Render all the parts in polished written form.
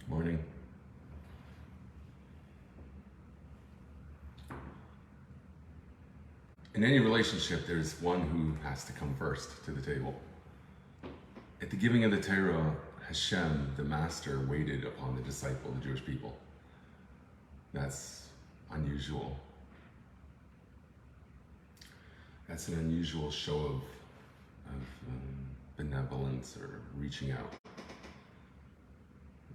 Morning. In any relationship, there's one who has to come first to the table. At the giving of the Torah, Hashem, the master, waited upon the disciple, the Jewish people. That's unusual. That's an unusual show of benevolence or reaching out.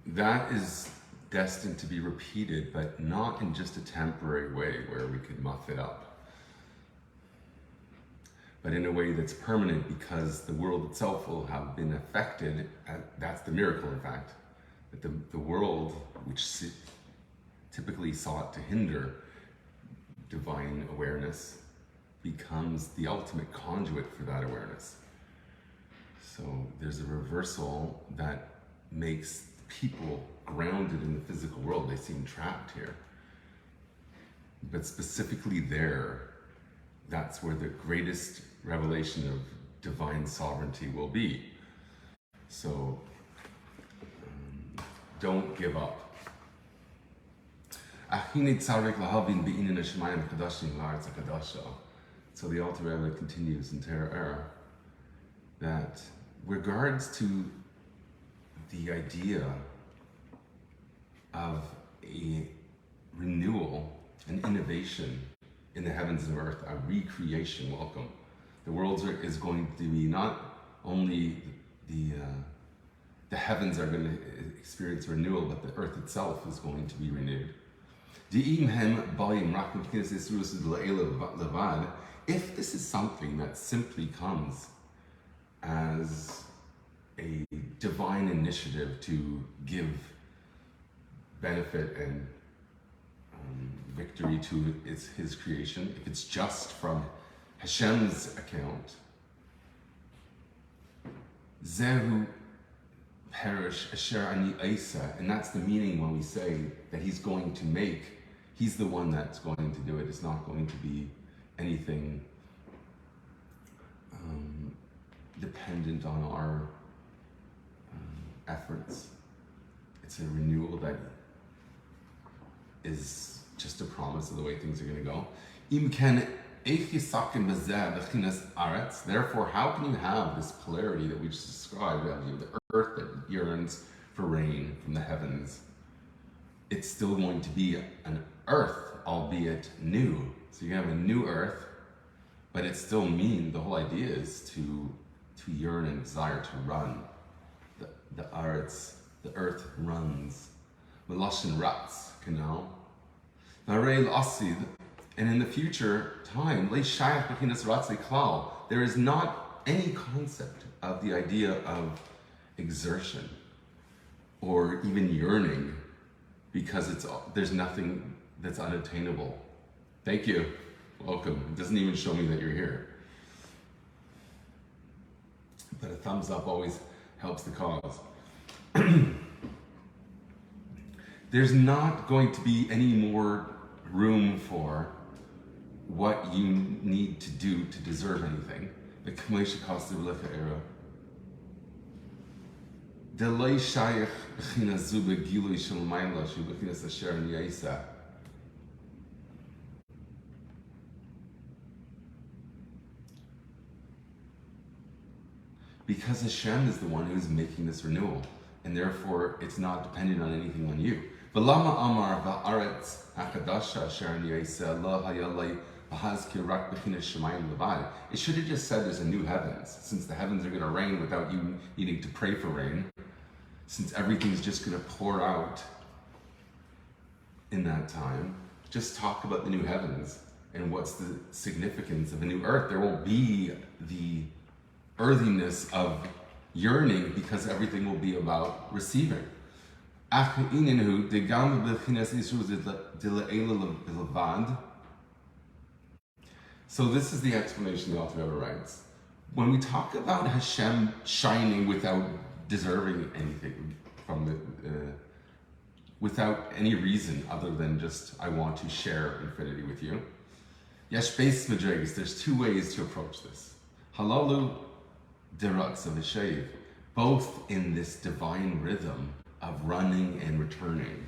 That is destined to be repeated, but not in just a temporary way where we could muff it up, but in a way that's permanent, because the world itself will have been affected. That's the miracle, in fact, that the world, which typically sought to hinder divine awareness, becomes the ultimate conduit for that awareness. So there's a reversal that makes people grounded in the physical world. They seem trapped here. But specifically there, that's where the greatest revelation of divine sovereignty will be. So don't give up. So the Alter Rebbe continues in Terah that regards to the idea of a renewal, an innovation in the heavens and earth, a recreation, welcome. The world is going to be not only the heavens are going to experience renewal, but the earth itself is going to be renewed. If this is something that simply comes as a divine initiative to give benefit and victory to his creation, if it's just from Hashem's account, Zehu perish asher ani Isa, and that's the meaning when we say that he's going to make, he's the one that's going to do it. It's not going to be anything dependent on our efforts. It's a renewal that is just a promise of the way things are going to go. Therefore, how can you have this polarity that we just described, the earth that yearns for rain from the heavens? It's still going to be an earth, albeit new. So you're going to have a new earth, but it still means the whole idea is to yearn and desire to run. The earth runs. Meloshin rats, canal. And in the future time, there is not any concept of the idea of exertion or even yearning, because there's nothing that's unattainable. Thank you. Welcome. It doesn't even show me that you're here. But a thumbs up always helps the cause. There's not going to be any more room for what you need to do to deserve anything. The Kamesha Kosta V'lecha era. Delay Shayach B'china Zuba Gilui Shel Mayla Shu B'china Sasher Nyaisa. Because Hashem is the one who's making this renewal, and therefore it's not dependent on anything on you. V'lama amar va'aretz hakadasha asher nyaisa lo hayalei v'hazkir rak b'china shemayim levad. It should have just said there's a new heavens, since the heavens are going to rain without you needing to pray for rain, since everything's just going to pour out in that time. Just talk about the new heavens and what's the significance of a new earth. There won't be the earthiness of yearning, because everything will be about receiving. So this is the explanation the Alter Rebbe writes. When we talk about Hashem shining without deserving anything from without any reason other than just, I want to share infinity with you. Yesh beis madregas, there's two ways to approach this. Halalu deraks of the shave, both in this divine rhythm of running and returning.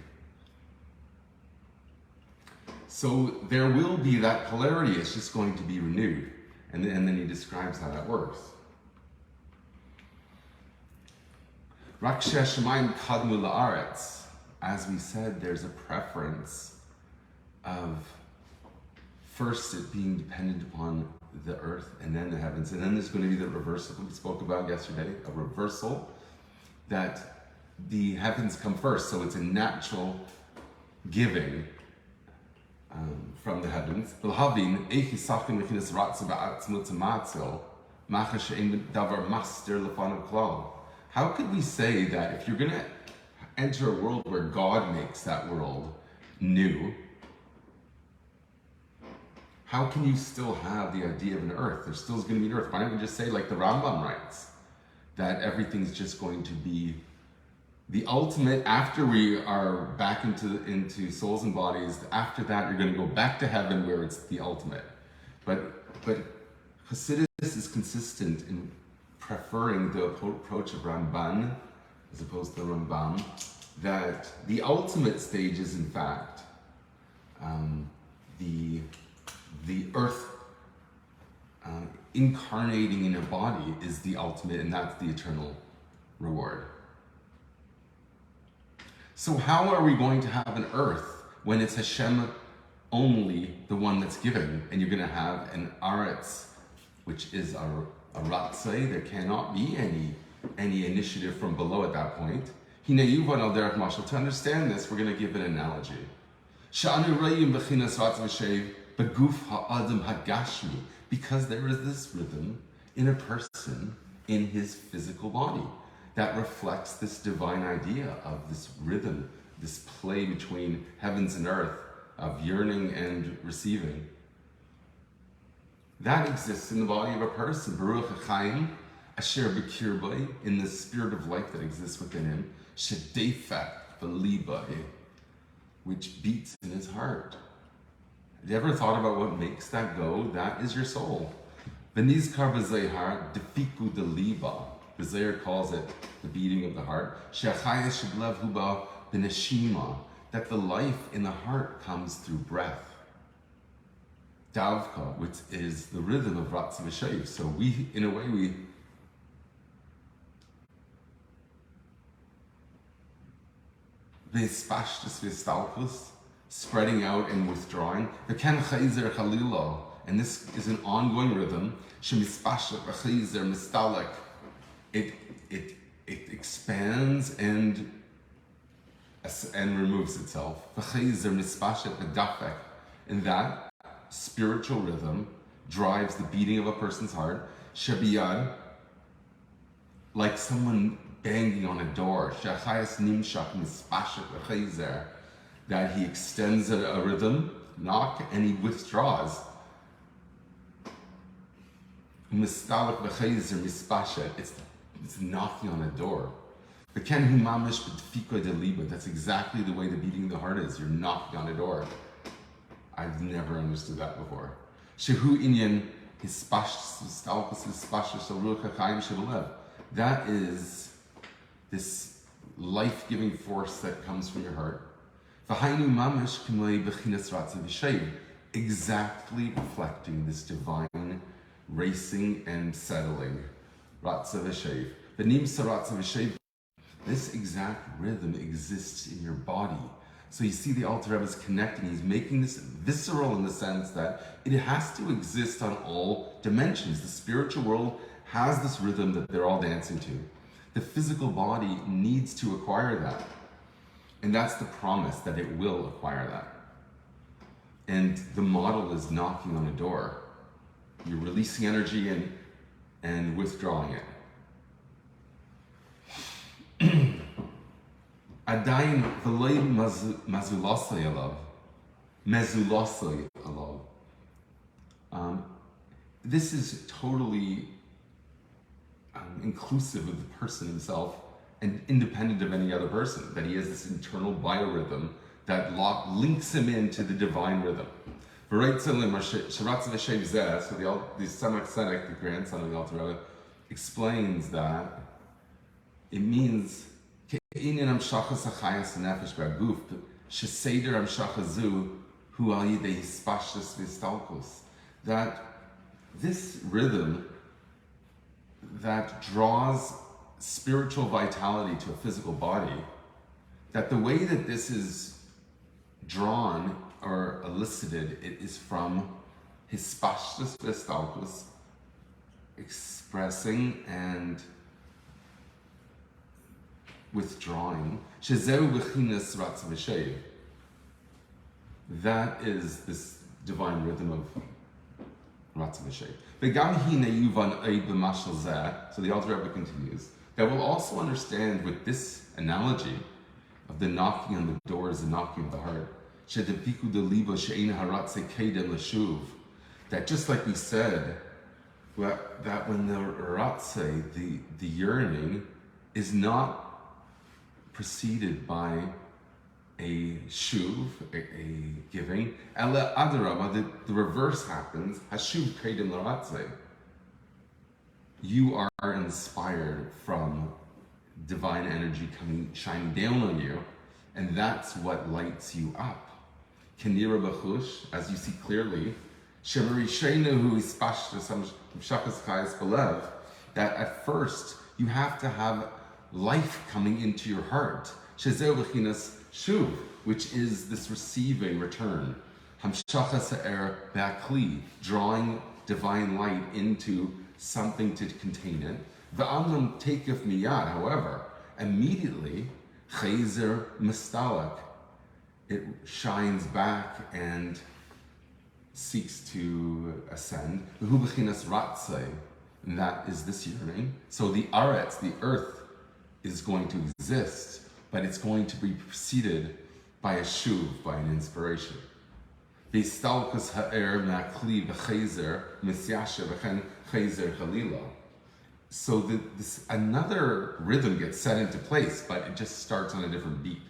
So there will be that polarity, it's just going to be renewed. And then he describes how that works. Raksha Shemaim Kadmu La'aretz. As we said, there's a preference of first it being dependent upon the earth and then the heavens. And then there's going to be the reversal we spoke about yesterday, a reversal that the heavens come first. So it's a natural giving from the heavens. How could we say that if you're going to enter a world where God makes that world new, how can you still have the idea of an earth? There still is going to be an earth. Why don't we just say, like the Rambam writes, that everything's just going to be the ultimate, after we are back into souls and bodies, after that you're going to go back to heaven where it's the ultimate. But Hasidus is consistent in preferring the approach of Ramban as opposed to the Rambam, that the ultimate stage is in fact the earth incarnating in a body is the ultimate, and that's the eternal reward. So how are we going to have an earth when it's Hashem only the one that's given, and you're going to have an Aretz, which is a Ratzai? There cannot be any initiative from below at that point. To understand this, we're going to give an analogy. Because there is this rhythm in a person in his physical body that reflects this divine idea of this rhythm, this play between heavens and earth, of yearning and receiving. That exists in the body of a person. Baruch HaChaim, Asher B'kirbai, in the spirit of life that exists within him, Shedefek B'libai, which beats in his heart. Have you ever thought about what makes that go? That is your soul. V'nizkar b'zehar defiku deliba. The Zohar calls it the beating of the heart. She'achayes sheblev huba b'neshima. That the life in the heart comes through breath. Davka, which is the rhythm of Ratz v'Shev. So we, in a way, v'espashtus v'estalkus, spreading out and withdrawing. V'ken chayzer chalilo, and this is an ongoing rhythm. Shemispashet v'chayzer mistalek. It expands and removes itself. V'chayzer mispashet v'dafek, and that spiritual rhythm drives the beating of a person's heart. Shabiyad, like someone banging on a door. Shachayas nimshak mispashet v'chayzer, that he extends a rhythm, knock, and he withdraws. Mistalek v'chayzer mispashet, it's knocking on a door. V'ken hu mamish b'tfiko deliba, that's exactly the way the beating of the heart is. You're knocking on a door. I've never understood that before. Shehu inyan hispashtus sharuch ha'chaim shebelev. That is this life-giving force that comes from your heart. V'hainu mamish k'mei b'chinas ratza v'shev, exactly reflecting this divine racing and settling. Ratza v'shev. V'nimsa ratza v'shev. This exact rhythm exists in your body. So you see the Alter Rebbe is connecting. He's making this visceral in the sense that it has to exist on all dimensions. The spiritual world has this rhythm that they're all dancing to. The physical body needs to acquire that. And that's the promise, that it will acquire that. And the model is knocking on a door. You're releasing energy and withdrawing it. Adayin v'loi mazulasai alav. This is totally inclusive of the person himself and independent of any other person, that he has this internal biorhythm that links him into the divine rhythm. So the Tzemach Tzedek, the grandson of the Alter Rebbe, explains that it means Inin Amshachas Achayas Nefesh Baguf, Sheseder Amshachazu, Hu Al Yidei Hispashtus Vistalkus. That this rhythm that draws spiritual vitality to a physical body, that the way that this is drawn or elicited, it is from Hispashtus Vistalkus, expressing and withdrawing. Shezeu b'chinas ratz v'shev. That is this divine rhythm of ratz v'shev. V'gam hine yuvan ei b'mashal zeh. So the Alter Rebbe continues, that we'll also understand with this analogy of the knocking on the doors, the knocking of the heart, shedepiku de liba she'ein haratze kedem l'shuv. That just like we said, that when the ratze, the yearning, is not preceded by a shuv, a giving. Ela adarabah, the reverse happens. Hashuv kedem l'ratze. You are inspired from divine energy shining down on you, and that's what lights you up. Kenira b'chush, as you see clearly, shemarishenu hu ispashtus hamshachas chayas belev. That at first you have to have life coming into your heart. Shezeu b'chinas shuv, which is this receiving return. Hamshachas ha'er ba'kli, drawing divine light into something to contain it. V'amnam takef miyad, however, immediately, chayzer mistalak, it shines back and seeks to ascend. V'hu b'chinas ratzei, and that is this yearning. So the aretz, the earth, is going to exist, but it's going to be preceded by a shuv, by an inspiration. V'istalkus ha'er ma'kli v'chayzer misyasha v'chen chayzer chalila. So this another rhythm gets set into place, but it just starts on a different beat,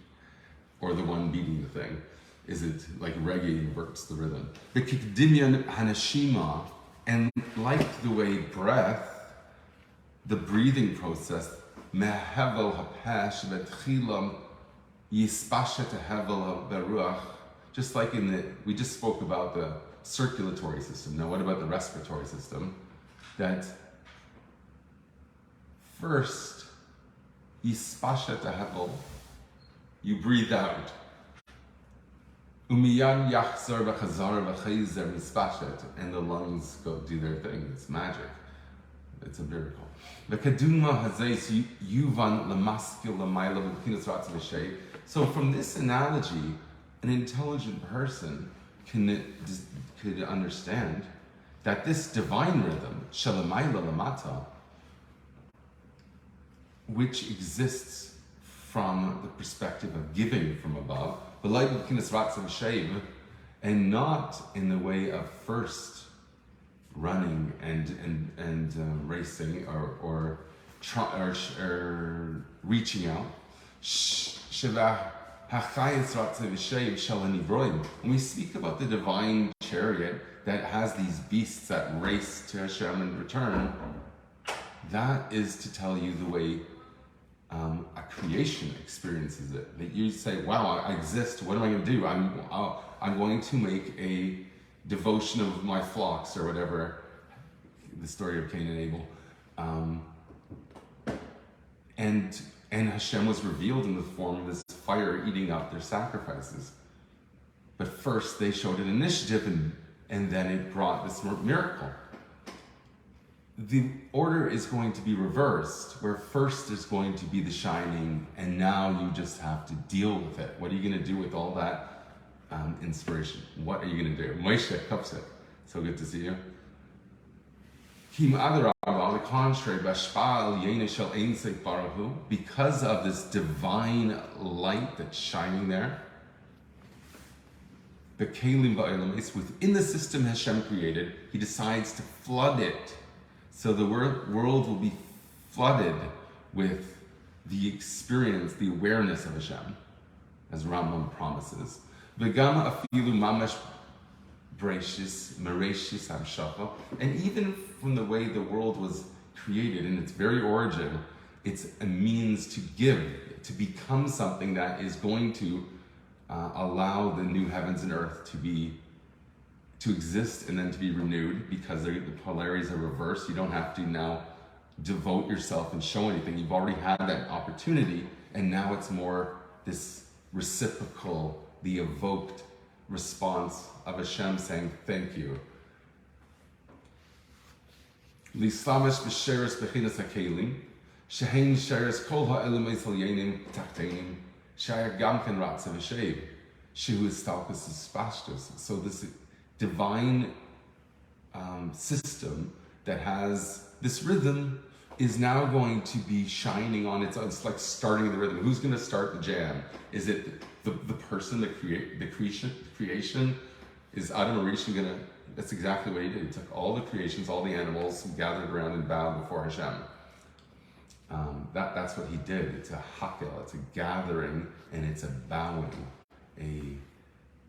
or the one beating the thing. Is it like reggae inverts the rhythm? The kikdimyan hanashima, and like the way breath, the breathing process, mehevel hapesh v'tchilam yispashet hevel beruach. Just like we just spoke about the circulatory system. Now, what about the respiratory system? That first, yispashet hevel, you breathe out. Umiyan yachzar v'chazar v'chayzer mispashet, and the lungs go do their thing. It's magic. It's a miracle. V'keduma hazeis yuvan lemaskil l'mayla v'pinas ratz v'shei. So from this analogy, an intelligent person could understand that this divine rhythm, shalamayla lamata, which exists from the perspective of giving from above, and not in the way of first running and racing or reaching out. When we speak about the divine chariot that has these beasts that race to Hashem and return, that is to tell you the way a creation experiences it. That you say, wow, I exist, what am I going to do? I'm going to make a devotion of my flocks, or whatever, the story of Cain and Abel. And Hashem was revealed in the form of this fire eating up their sacrifices. But first they showed an initiative, and then it brought this miracle. The order is going to be reversed, where first is going to be the shining, and now you just have to deal with it. What are you going to do with all that inspiration? What are you going to do? Moshe Kupsik, so good to see you. On the contrary, because of this divine light that's shining there, the Kalim Ba'olam is within the system Hashem created, He decides to flood it. So the world will be flooded with the experience, the awareness of Hashem, as Rambam promises. V'gam afilu mamash Bereshis, Mereshis Hamshacha, and even from the way the world was created in its very origin, It's a means to give, to become something that is going to allow the new heavens and earth to exist and then to be renewed, because the polarities are reversed. You don't have to now devote yourself and show anything. You've already had that opportunity, and now it's more this reciprocal, the evoked response of Hashem saying thank you. Lislamish b'sheres b'chinas hakelim, shehein sheres kol ha'elim esalyenim tachtenim, shayar gamken ratza v'shev, shehu istalkus ispashtus. So this divine system that has this rhythm is now going to be shining on its own. It's like starting the rhythm. Who's going to start the jam? Is it the person, the creation? Is Adam Arishan going to? That's exactly what he did. He took all the creations, all the animals, and gathered around and bowed before Hashem. That's what he did. It's a hakel, it's a gathering, and it's a bowing, a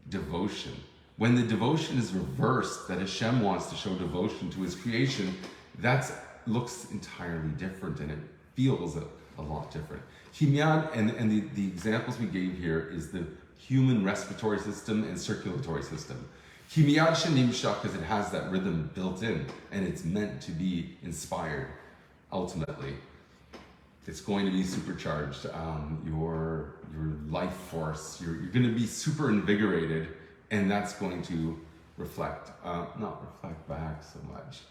devotion. When the devotion is reversed, that Hashem wants to show devotion to his creation, that looks entirely different, and it feels a lot different. Kimyad, and the examples we gave here is the human respiratory system and circulatory system. Kimyad shenimshach, because it has that rhythm built in, and it's meant to be inspired, ultimately. It's going to be supercharged. Your life force, you're going to be super invigorated, and that's going to not reflect back so much,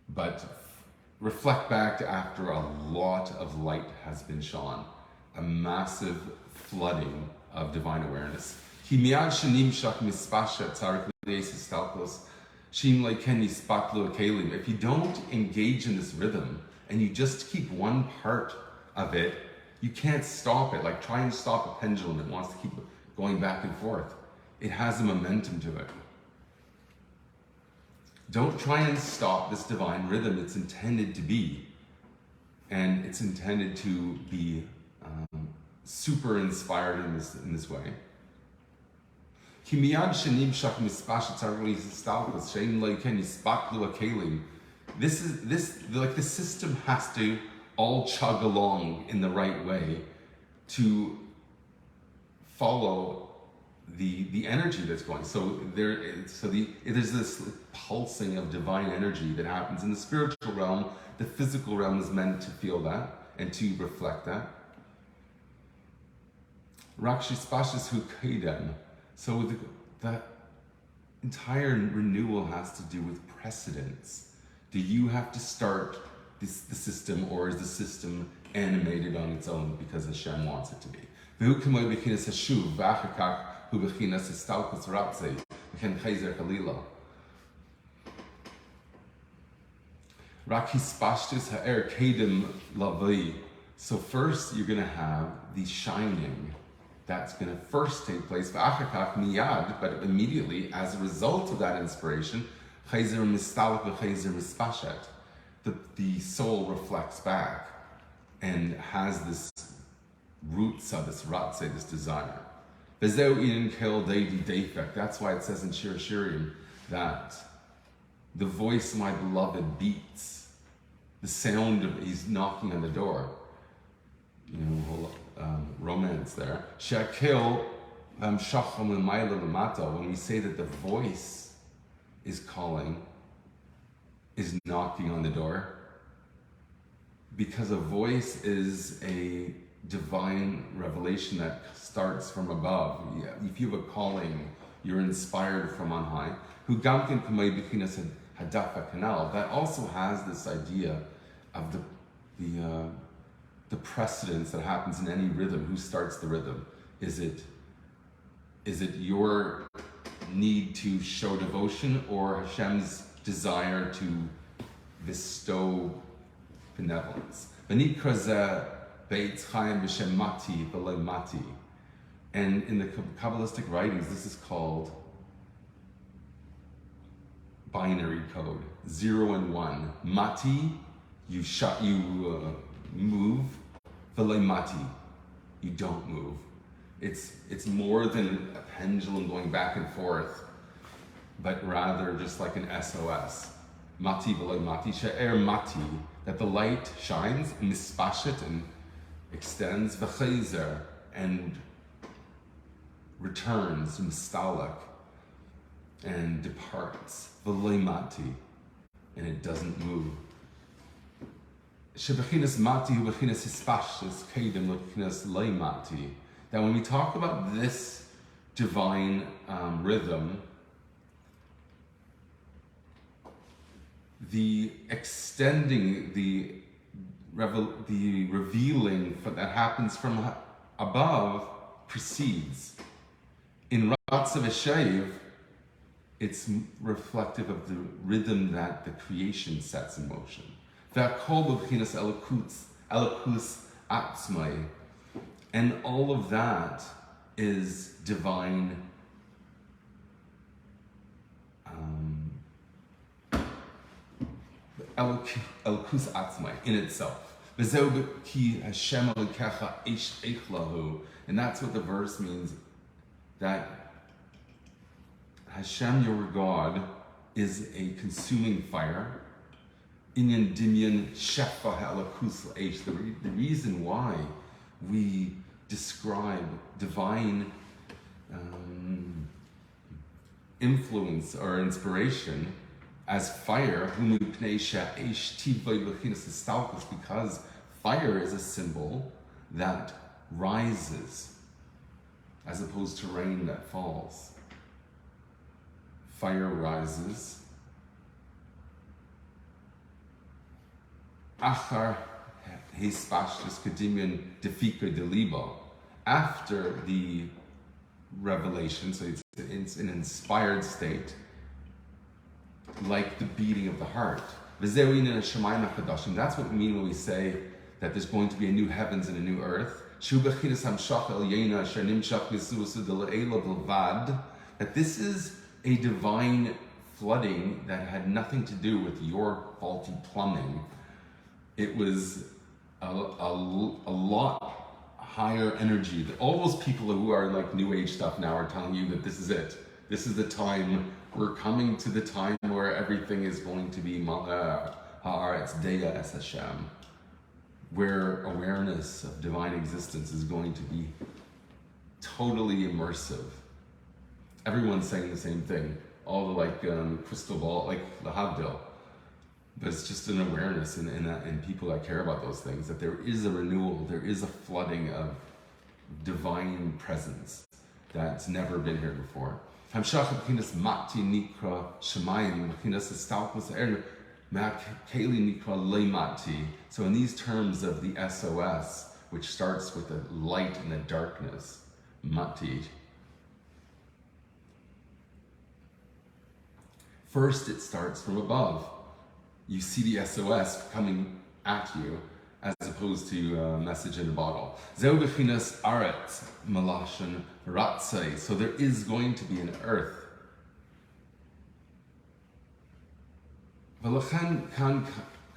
but reflect back after a lot of light has been shone, a massive flooding of divine awareness. If you don't engage in this rhythm and you just keep one part of it, you can't stop it. Like, try and stop a pendulum. It wants to keep going back and forth. It has a momentum to it. Don't try and stop this divine rhythm. It's intended to be, and it's intended to be super inspired in this way. The system has to all chug along in the right way to follow the energy that's going. So there's this pulsing of divine energy that happens in the spiritual realm. The physical realm is meant to feel that and to reflect that. So the entire renewal has to do with precedence. Do you have to start the system, or is the system animated on its own because Hashem wants it to be? So first you're going to have the shining. That's going to first take place, but immediately, as a result of that inspiration, the soul reflects back and has this roots of this ratze, this desire. That's why it says in Shir Shirim that the voice of my beloved beats, the sound of he's knocking on the door. Romance there. When we say that the voice is calling, is knocking on the door, because a voice is a divine revelation that starts from above. If you have a calling, you're inspired from on high. That also has this idea of the precedence that happens in any rhythm. Who starts the rhythm? Is it your need to show devotion, or Hashem's desire to bestow benevolence? And in the Kabbalistic writings, this is called binary code, 0 and 1. Mati, you move. V'lei mati, you don't move. It's more than a pendulum going back and forth, but rather just like an SOS. Mati v'lei mati, she'er mati, that the light shines, mispashit, and extends, v'chayzer, and returns, mistalak, and departs, v'leimati, and it doesn't move. Shebechinas mati hu bechinas hispashis kedem lechinas leimati. That when we talk about this divine rhythm, the extending, the revealing that happens from above precedes. In Ratzav Eshev, it's reflective of the rhythm that the creation sets in motion. V'akol b'chinas elokus atzmai, and all of that is divine elokus atzmai in itself. V'zeu ki Hashem elokecha eish eichlahu, and that's what the verse means, that Hashem, your God, is a consuming fire. Inyan dimyan shefa ha'alakus l'eish. The reason why we describe divine influence or inspiration as fire, because fire is a symbol that rises as opposed to rain that falls. Fire rises. Achar hispashtus kedimion defika delibo. After the revelation, so it's an inspired state, like the beating of the heart. That's what we mean when we say that there's going to be a new heavens and a new earth. That this is a divine flooding that had nothing to do with your faulty plumbing. It was a lot higher energy. All those people who are like New Age stuff now are telling you that this is it. This is the time. We're coming to the time where everything is going to be Haaretz Deya Es Hashem, where awareness of divine existence is going to be totally immersive. Everyone's saying the same thing. All the crystal ball, like the Havdil. But it's just an awareness in people that care about those things, that there is a renewal, there is a flooding of divine presence that's never been here before. So in these terms of the SOS, which starts with the light and the darkness, mati. First, it starts from above. You see the SOS coming at you, as opposed to a message in a bottle. Zeu bechinas aretz malashon ratzai. So there is going to be an earth. V'lachen kan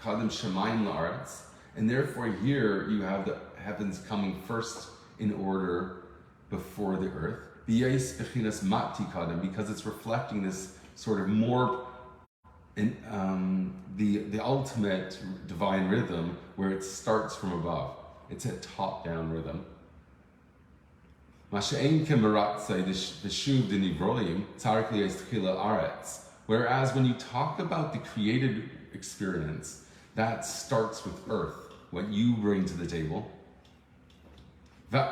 kadem shemayim la'aretz. And therefore here you have the heavens coming first in order before the earth. B'yais bechinas mati kadem, because it's reflecting this sort of more in the ultimate divine rhythm, where it starts from above. It's a top-down rhythm. Whereas when you talk about the created experience, that starts with earth, what you bring to the table.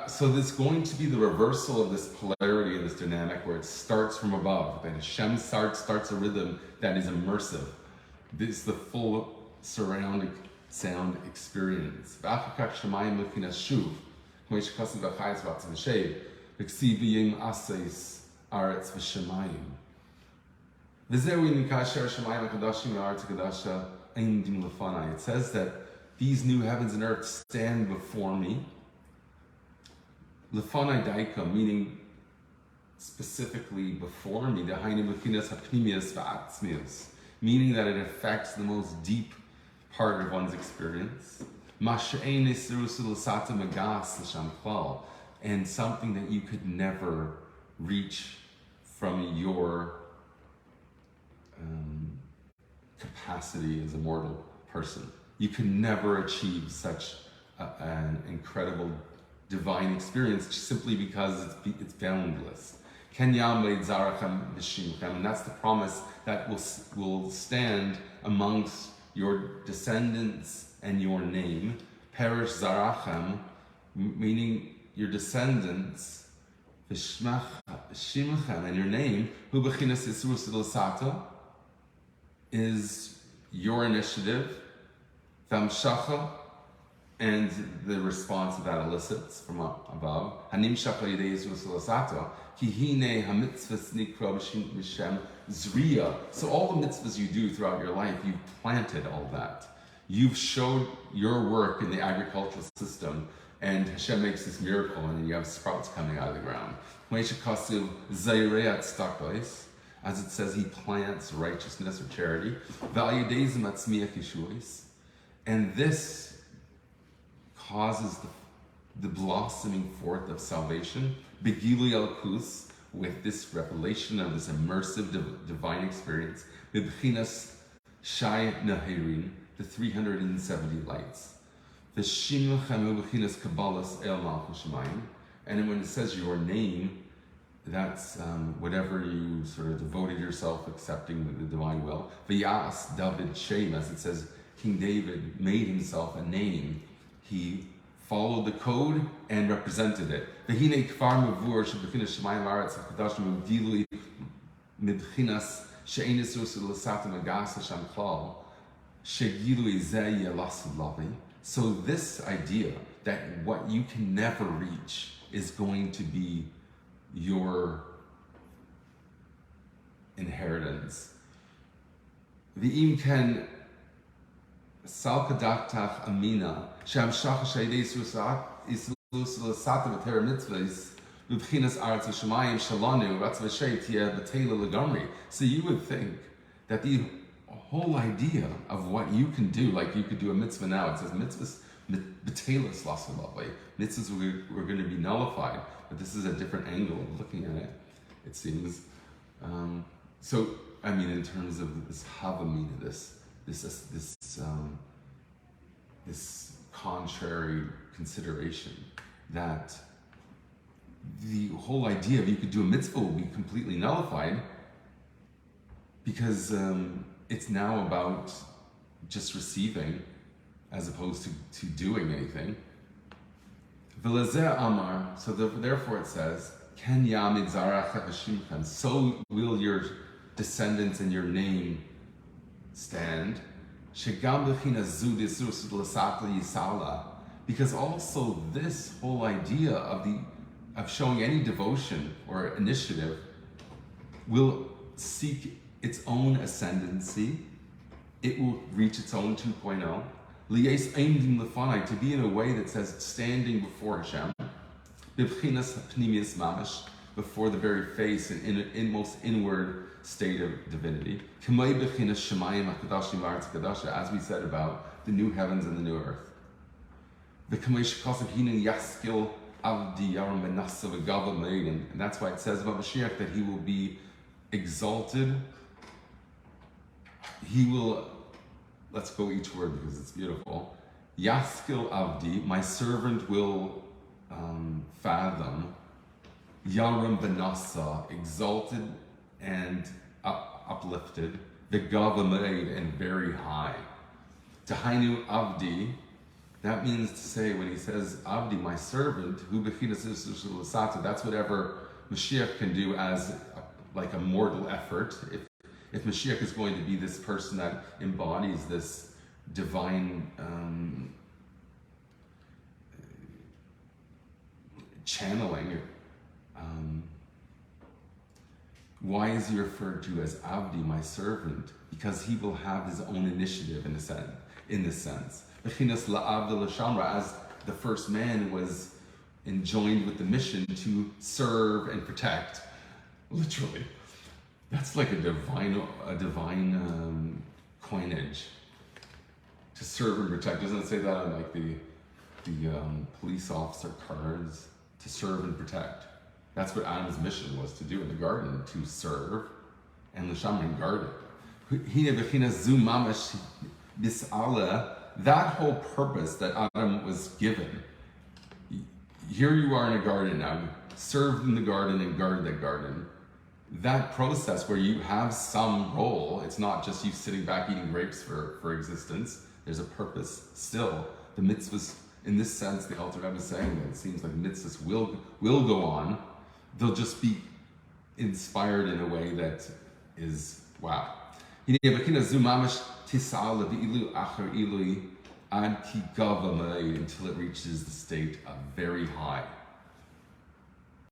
So there's going to be the reversal of this polarity and this dynamic, where it starts from above. That Hashem starts a rhythm that is immersive. This is the full surrounding sound experience. It says that these new heavens and earth stand before me. Lefanai daika, meaning specifically before me, meaning that it affects the most deep part of one's experience. And something that you could never reach from your capacity as a mortal person. You can never achieve such an incredible divine experience simply because it's boundless. And that's the promise that will stand amongst your descendants and your name. Perish Zarachem, meaning your descendants, Shimchem, and your name, Hu Bechinas Isur Silasata, is your initiative, Vamshacha, and the response that elicits from above. Hanim Shacha Yidei Isur Silasata, Kihine HaMitzvahs Nikra B'Shem Zriya. So all the mitzvahs you do throughout your life, you've planted all that. You've showed your work in the agricultural system, and Hashem makes this miracle, and then you have sprouts coming out of the ground. As it says, he plants righteousness or charity. And this causes the blossoming forth of salvation, Begilui Elkus, with this revelation of this immersive divine experience, Bibchinas Shai Nahirin, the 370 lights. The Shimchem Bibchinas Kabbalas El Malchus Shemayim. And when it says your name, that's whatever you sort of devoted yourself accepting the divine will. V'yas David Shem, as it says, King David made himself a name. He followed the code and represented it. V'hinei kfar mevur shebechinas shemayim aretz hakadoshim udilui mibchinas she'ein isur silasata magas Hashem klal shegilui zeh yelasu lavi. So this idea that what you can never reach is going to be your inheritance. V'im ken salkadaktach amina sham shach shaydei susat is lusat v'ter mitzvahs v'bchinas aretz v'shemayim shalanu ratz v'shay tia b'teila legamri. So you would think that the whole idea of what you can do, like you could do a mitzvah now, it says mitzvahs b'teilas lasalavay. Mitzvahs were going to be nullified, but this is a different angle of looking at it, it seems. So, I mean, in terms of this havamina, this contrary consideration that the whole idea of you could do a mitzvah will be completely nullified because it's now about just receiving as opposed to doing anything. V'lezeh amar, so therefore it says, Ken yamid zaracha v'shimchem, so will your descendants and your name stand. Shegam b'china zu d'isur l'sat l'yisala, because also this whole idea of showing any devotion or initiative will seek its own ascendancy. It will reach its own 2.0. Liyes aimdim lefanai, to be in a way that says standing before Hashem, b'bchinas pnimius mamash, before the very face and in most inward state of divinity. K'may b'chinas shemayim hakadoshim v'aretz hakadosha, as we said about the new heavens and the new earth. V'k'may shekasav hinin yaskil avdi yaram benasa v'gava meid, and that's why it says about Mashiach that he will be exalted. He will, let's go each word because it's beautiful. Yaskil avdi, my servant will fathom. Yaram benasa, exalted and uplifted. V'gava meid, and very high. Tahainu avdi, that means to say, when he says avdi, my servant, hu bechinas isur l'sata, that's whatever Mashiach can do as like a mortal effort. If Mashiach is going to be this person that embodies this divine channeling, why is he referred to as Avdi, my servant? Because he will have his own initiative in this sense. Bechinas la'avda l'shamra, as the first man was enjoined with the mission to serve and protect, literally. That's like a divine coinage. To serve and protect. Doesn't it say that on like the police officer cards? To serve and protect. That's what Adam's mission was to do in the garden, to serve and l'shamra, guard it. Hine b'chinas zu mamash bis'ala that whole purpose that Adam was given, here you are in a garden now, served in the garden and guard the garden. That process where you have some role, it's not just you sitting back eating grapes for existence, there's a purpose still. The mitzvahs, in this sense, the Alter Rebbe is saying that it seems like mitzvahs will go on. They'll just be inspired in a way that is, wow. Until it reaches the state of very high.